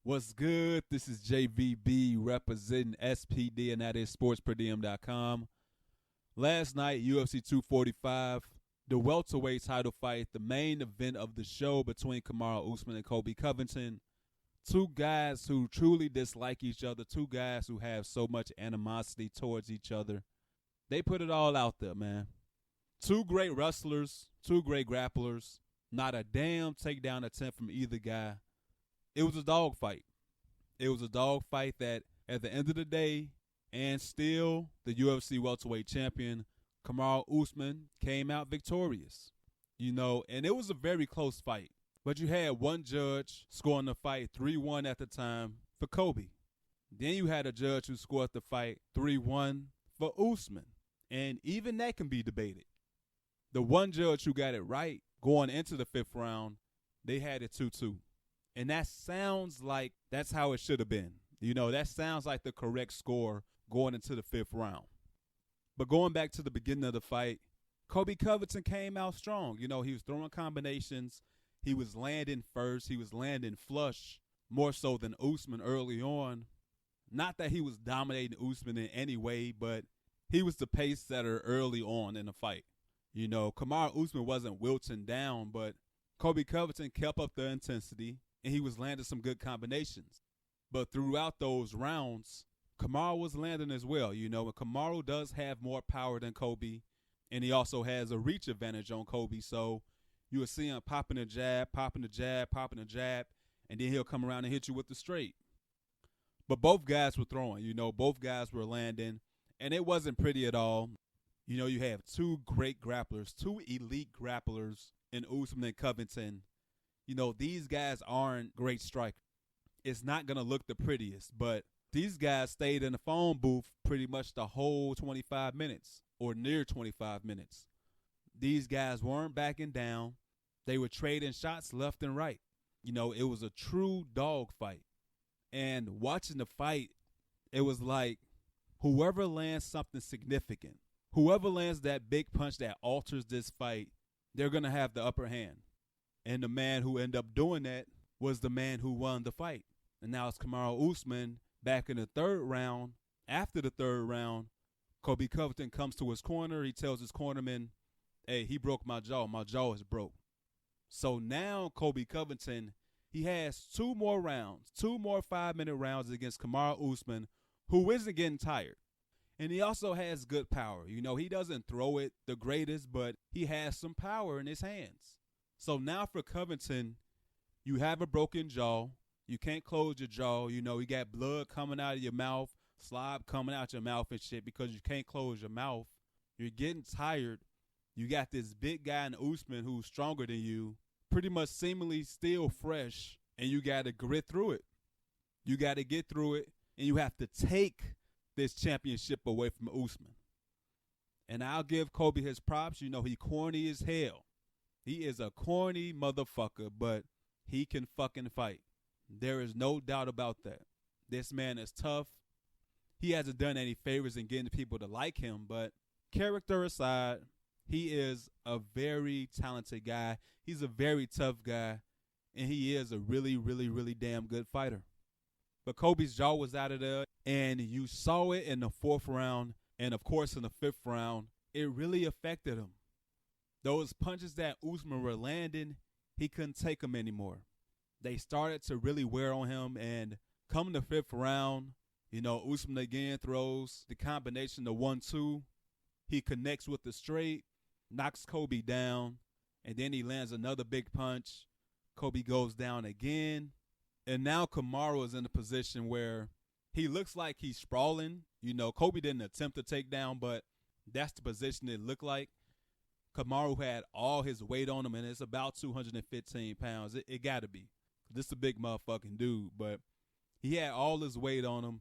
What's good? This is JVB representing SPD, and that is sportsperdiem.com. Last night, UFC 245, the welterweight title fight, the main event of the show between Kamaru, Usman, and Colby Covington. Two guys who truly dislike each other, two guys who have so much animosity towards each other. They put it all out there, man. Two great wrestlers, two great grapplers, not a damn takedown attempt from either guy. It was a dogfight. It was a dogfight that, at the end of the day, and still the UFC welterweight champion, Kamaru Usman, came out victorious. And it was a very close fight. But you had one judge scoring the fight 3-1 at the time for Colby. Then you had a judge who scored the fight 3-1 for Usman. And even that can be debated. The one judge who got it right going into the fifth round, they had it 2-2. And that sounds like that's how it should have been. That sounds like the correct score going into the fifth round. But going back to the beginning of the fight, Colby Covington came out strong. He was throwing combinations. He was landing first. He was landing flush more so than Usman early on. Not that he was dominating Usman in any way, but he was the pace setter early on in the fight. Kamaru Usman wasn't wilting down, but Colby Covington kept up the intensity, and he was landing some good combinations. But throughout those rounds, Kamaru was landing as well. And Kamaru does have more power than Colby, and he also has a reach advantage on Colby. So you will see him popping a jab, popping a jab, popping a jab, and then he'll come around and hit you with the straight. But both guys were throwing. Both guys were landing, and it wasn't pretty at all. You have two great grapplers, two elite grapplers in Usman and Covington. These guys aren't great strikers. It's not going to look the prettiest, but these guys stayed in the phone booth pretty much the whole 25 minutes or near 25 minutes. These guys weren't backing down. They were trading shots left and right. It was a true dog fight. And watching the fight, it was like whoever lands something significant, whoever lands that big punch that alters this fight, they're going to have the upper hand. And the man who ended up doing that was the man who won the fight. And now it's Kamaru Usman back in the third round. After the third round, Colby Covington comes to his corner. He tells his cornerman, hey, he broke my jaw. My jaw is broke. So now Colby Covington, he has two more rounds, two more 5-minute rounds against Kamaru Usman, who isn't getting tired. And he also has good power. He doesn't throw it the greatest, but he has some power in his hands. So now for Covington, you have a broken jaw. You can't close your jaw. You got blood coming out of your mouth, slob coming out your mouth and shit because you can't close your mouth. You're getting tired. You got this big guy in Usman who's stronger than you, pretty much seemingly still fresh, and you got to grit through it. You got to get through it, and you have to take this championship away from Usman. And I'll give Colby his props. He corny as hell. He is a corny motherfucker, but he can fucking fight. There is no doubt about that. This man is tough. He hasn't done any favors in getting people to like him, but character aside, he is a very talented guy. He's a very tough guy, and he is a really, really, really damn good fighter. But Colby's jaw was out of there, and you saw it in the fourth round, and of course in the fifth round. It really affected him. Those punches that Usman were landing, he couldn't take them anymore. They started to really wear on him, and come the fifth round, Usman again throws the combination of 1-2. He connects with the straight, knocks Colby down, and then he lands another big punch. Colby goes down again. And now Kamaru is in a position where he looks like he's sprawling. Colby didn't attempt to take down, but that's the position it looked like. Kamaru had all his weight on him, and it's about 215 pounds. It got to be. This is a big motherfucking dude, but he had all his weight on him.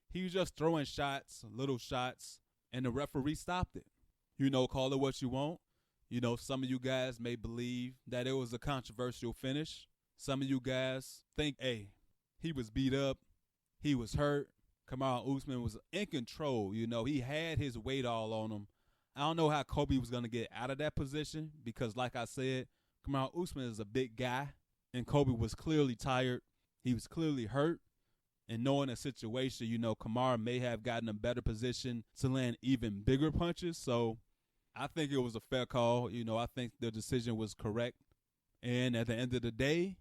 He was just throwing shots, little shots, and the referee stopped it. Call it what you want. Some of you guys may believe that it was a controversial finish. Some of you guys think, hey, he was beat up. He was hurt. Kamaru Usman was in control. He had his weight all on him. I don't know how Colby was going to get out of that position because, like I said, Kamaru Usman is a big guy, and Colby was clearly tired. He was clearly hurt. And knowing the situation, Kamaru may have gotten a better position to land even bigger punches. So I think it was a fair call. I think the decision was correct. And at the end of the day,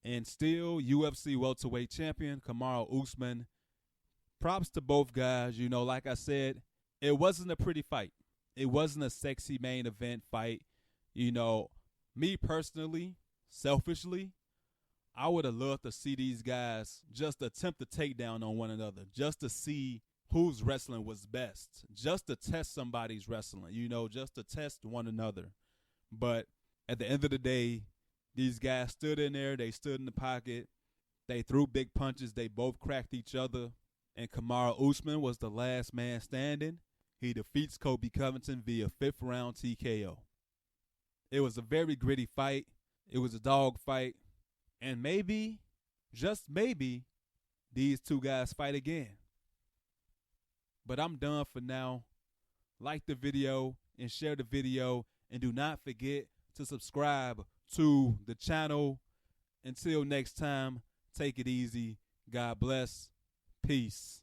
and still UFC welterweight champion Kamaru Usman, props to both guys. Like I said, it wasn't a pretty fight. It wasn't a sexy main event fight. Me personally, selfishly, I would have loved to see these guys just attempt a takedown on one another, just to see whose wrestling was best, just to test somebody's wrestling, just to test one another. But at the end of the day, these guys stood in there. They stood in the pocket. They threw big punches. They both cracked each other. And Kamaru Usman was the last man standing. He defeats Colby Covington via 5th round TKO. It was a very gritty fight. It was a dog fight. And maybe, just maybe, these two guys fight again. But I'm done for now. Like the video and share the video. And do not forget to subscribe to the channel. Until next time, take it easy. God bless. Peace.